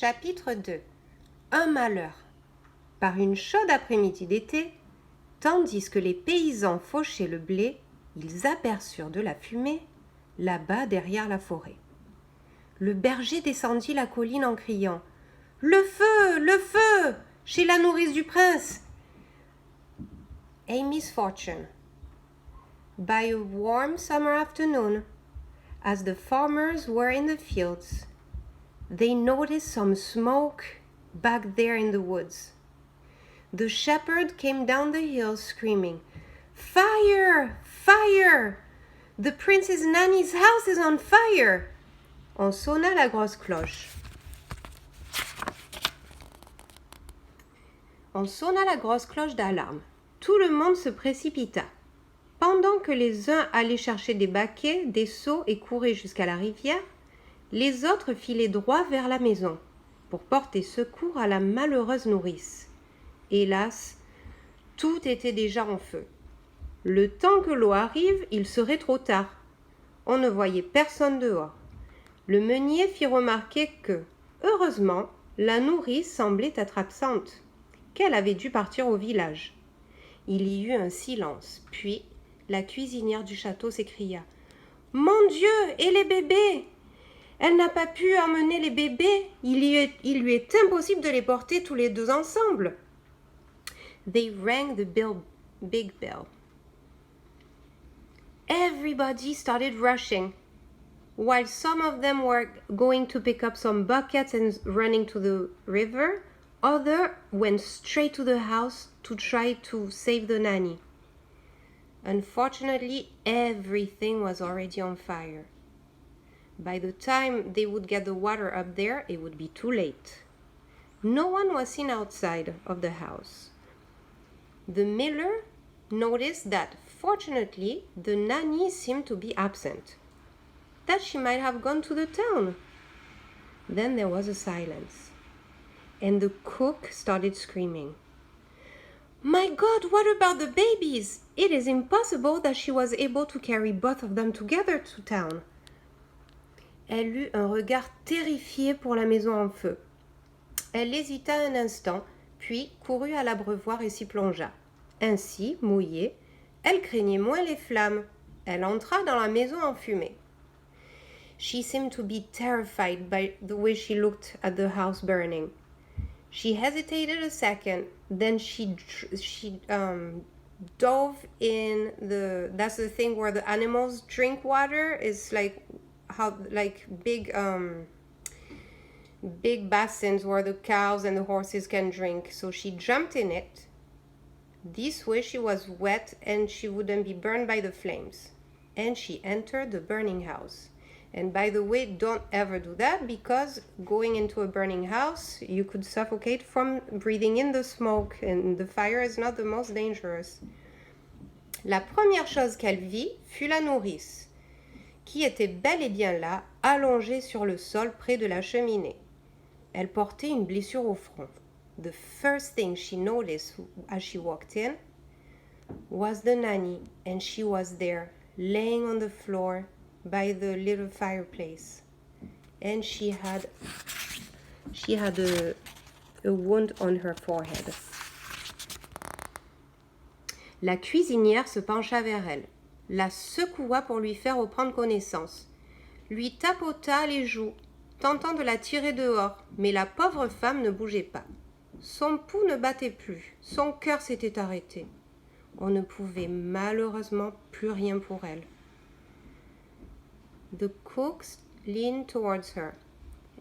Chapitre 2. Un malheur. Par une chaude après-midi d'été, tandis que les paysans fauchaient le blé, ils aperçurent de la fumée là-bas derrière la forêt. Le berger descendit la colline en criant « Le feu! Le feu! Chez la nourrice du prince !» A misfortune. By a warm summer afternoon, as the farmers were in the fields, they noticed some smoke back there in the woods. The shepherd came down the hill screaming, "Fire! Fire! The Princess Nanny's house is on fire!" On sonna la grosse cloche. On sonna la grosse cloche d'alarme. Tout le monde se précipita. Pendant que les uns allaient chercher des baquets, des seaux et couraient jusqu'à la rivière, les autres filaient droit vers la maison pour porter secours à la malheureuse nourrice. Hélas, tout était déjà en feu. Le temps que l'eau arrive, il serait trop tard. On ne voyait personne dehors. Le meunier fit remarquer que, heureusement, la nourrice semblait être absente, qu'elle avait dû partir au village. Il y eut un silence, puis la cuisinière du château s'écria « Mon Dieu, et les bébés ! Elle n'a pas pu emmener les bébés. Il lui est impossible de les porter tous les deux ensemble. » They rang the big bell. Everybody started rushing. While some of them were going to pick up some buckets and running to the river, others went straight to the house to try to save the nanny. Unfortunately, everything was already on fire. By the time they would get the water up there, it would be too late. No one was seen outside of the house. The miller noticed that, fortunately, the nanny seemed to be absent, that she might have gone to the town. Then there was a silence, and the cook started screaming. "My God, what about the babies? It is impossible that she was able to carry both of them together to town." Elle eut un regard terrifié pour la maison en feu. Elle hésita un instant, puis courut à l'abreuvoir et s'y plongea. Ainsi, mouillée, elle craignait moins les flammes. Elle entra dans la maison enfumée. She seemed to be terrified by the way she looked at the house burning. She hesitated a second, then she dove in that's the thing where the animals drink water. It's like big basins where the cows and the horses can drink. So she jumped in it. This way she was wet and she wouldn't be burned by the flames. And she entered the burning house. And by the way, don't ever do that, because going into a burning house, you could suffocate from breathing in the smoke, and the fire is not the most dangerous. La première chose qu'elle vit fut la nourrice, qui était bel et bien là, allongée sur le sol près de la cheminée. Elle portait une blessure au front. The first thing she noticed as she walked in was the nanny, and she was there, laying on the floor by the little fireplace. And she had a wound on her forehead. La cuisinière se pencha vers elle, la secoua pour lui faire reprendre connaissance, lui tapota les joues, tentant de la tirer dehors, mais la pauvre femme ne bougeait pas. Son pouls ne battait plus, son cœur s'était arrêté. On ne pouvait malheureusement plus rien pour elle. The cook leaned towards her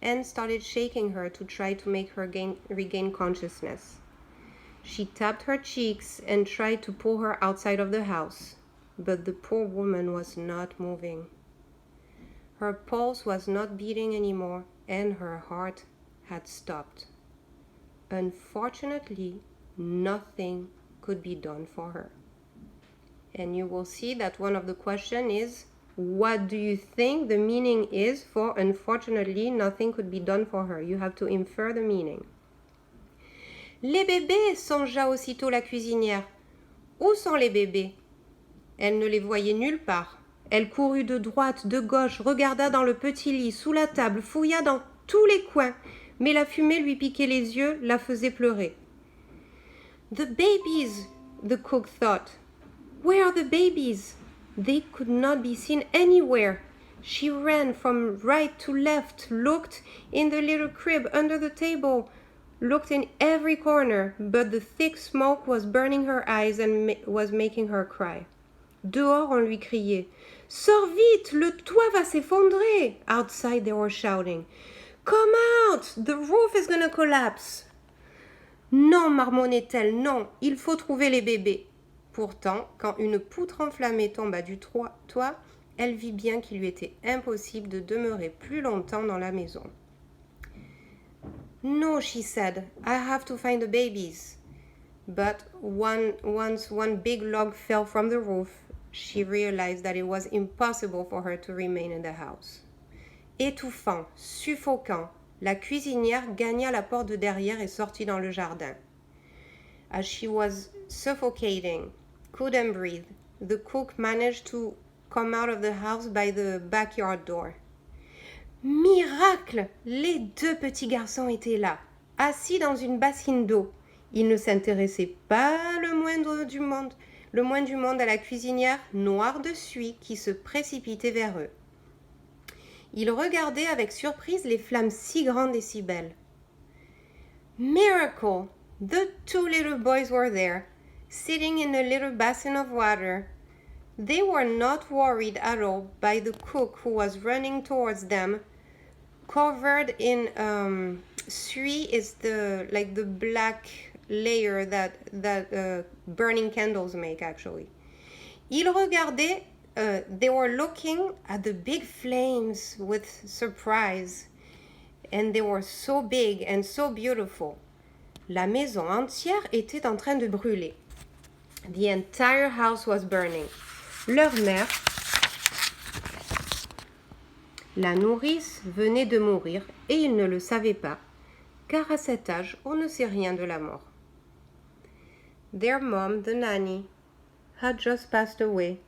and started shaking her to try to make her regain consciousness. She tapped her cheeks and tried to pull her outside of the house, but the poor woman was not moving. Her pulse was not beating anymore, and her heart had stopped. Unfortunately, nothing could be done for her. And you will see that one of the questions is, what do you think the meaning is for unfortunately nothing could be done for her? You have to infer the meaning. Les bébés, songea aussitôt la cuisinière. Où sont les bébés? Elle ne les voyait nulle part. Elle courut de droite, de gauche, regarda dans le petit lit, sous la table, fouilla dans tous les coins, mais la fumée lui piquait les yeux, la faisait pleurer. The babies, the cook thought. Where are the babies? They could not be seen anywhere. She ran from right to left, looked in the little crib under the table, looked in every corner, but the thick smoke was burning her eyes and was making her cry. Dehors, on lui criait. Sors vite, le toit va s'effondrer. Outside, they were shouting. Come out, the roof is gonna collapse. Non, marmonnait-elle, non, il faut trouver les bébés. Pourtant, quand une poutre enflammée tomba du toit, elle vit bien qu'il lui était impossible de demeurer plus longtemps dans la maison. No, she said, I have to find the babies. But once one big log fell from the roof, she realized that it was impossible for her to remain in the house. Étouffant, suffocant, la cuisinière gagna la porte de derrière et sortit dans le jardin. As she was suffocating, couldn't breathe, the cook managed to come out of the house by the backyard door. Miracle! Les deux petits garçons étaient là, assis dans une bassine d'eau. Ils ne s'intéressaient pas le moins du monde à la cuisinière noire de suie qui se précipitait vers eux. Ils regardaient avec surprise les flammes si grandes et si belles. Miracle! The two little boys were there, sitting in a little basin of water. They were not worried at all by the cook who was running towards them, covered in suie is the black layer that burning candles make actually. Ils regardaient, they were looking at the big flames with surprise, and they were so big and so beautiful. La maison entière était en train de brûler. The entire house was burning. Leur mère, la nourrice, venait de mourir et ils ne le savaient pas, car à cet âge, on ne sait rien de la mort. Their mom, the nanny, had just passed away,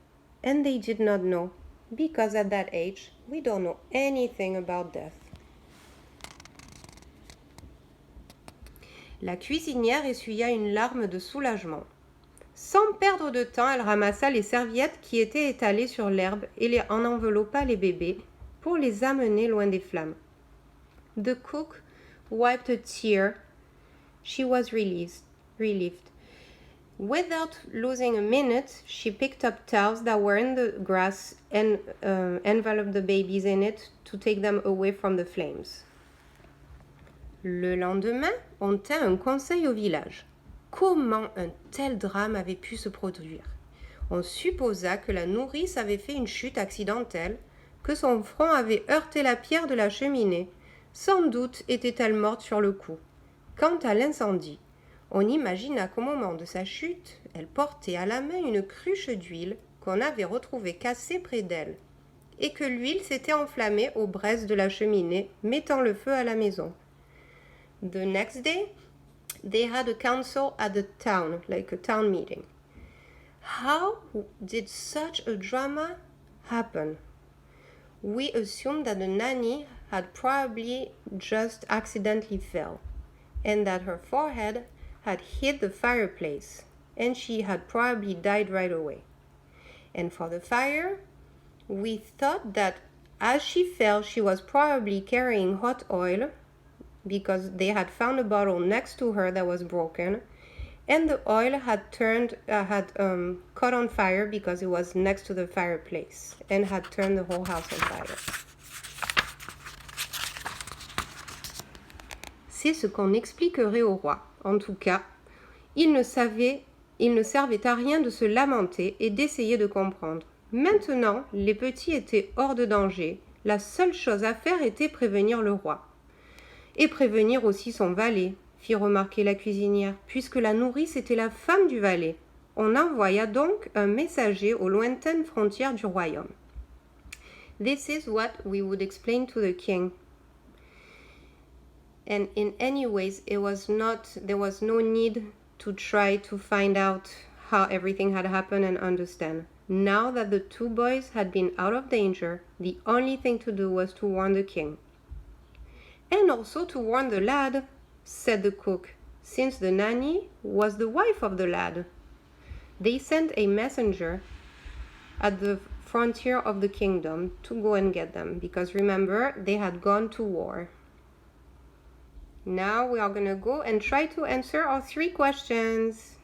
and they did not know, because at that age, we don't know anything about death. La cuisinière essuya une larme de soulagement. Sans perdre de temps, elle ramassa les serviettes qui étaient étalées sur l'herbe et en enveloppa les bébés pour les amener loin des flammes. The cook wiped a tear. She was relieved. Without losing a minute, she picked up towels that were in the grass and enveloped the babies in it to take them away from the flames. Le lendemain, on tint un conseil au village. Comment un tel drame avait pu se produire? On supposa que la nourrice avait fait une chute accidentelle, que son front avait heurté la pierre de la cheminée. Sans doute était-elle morte sur le coup. Quant à l'incendie, on imagina qu'au moment de sa chute, elle portait à la main une cruche d'huile qu'on avait retrouvée cassée près d'elle, et que l'huile s'était enflammée aux braises de la cheminée, mettant le feu à la maison. The next day, they had a council at the town, like a town meeting. How did such a drama happen? We assumed that the nanny had probably just accidentally fell, and that her forehead had hit the fireplace, and she had probably died right away. And for the fire, we thought that as she fell, she was probably carrying hot oil, because they had found a bottle next to her that was broken, and the oil had caught on fire because it was next to the fireplace and had turned the whole house on fire. C'est ce qu'on expliquerait au roi. En tout cas, il ne servait à rien de se lamenter et d'essayer de comprendre. Maintenant, les petits étaient hors de danger. La seule chose à faire était prévenir le roi. Et prévenir aussi son valet, fit remarquer la cuisinière, puisque la nourrice était la femme du valet. On envoya donc un messager aux lointaines frontières du royaume. This is what we would explain to the king. And in any ways, there was no need to try to find out how everything had happened and understand. Now that the two boys had been out of danger, the only thing to do was to warn the king. And also to warn the lad, said the cook, since the nanny was the wife of the lad. They sent a messenger at the frontier of the kingdom to go and get them, because remember, they had gone to war. Now we are going to go and try to answer our 3 questions.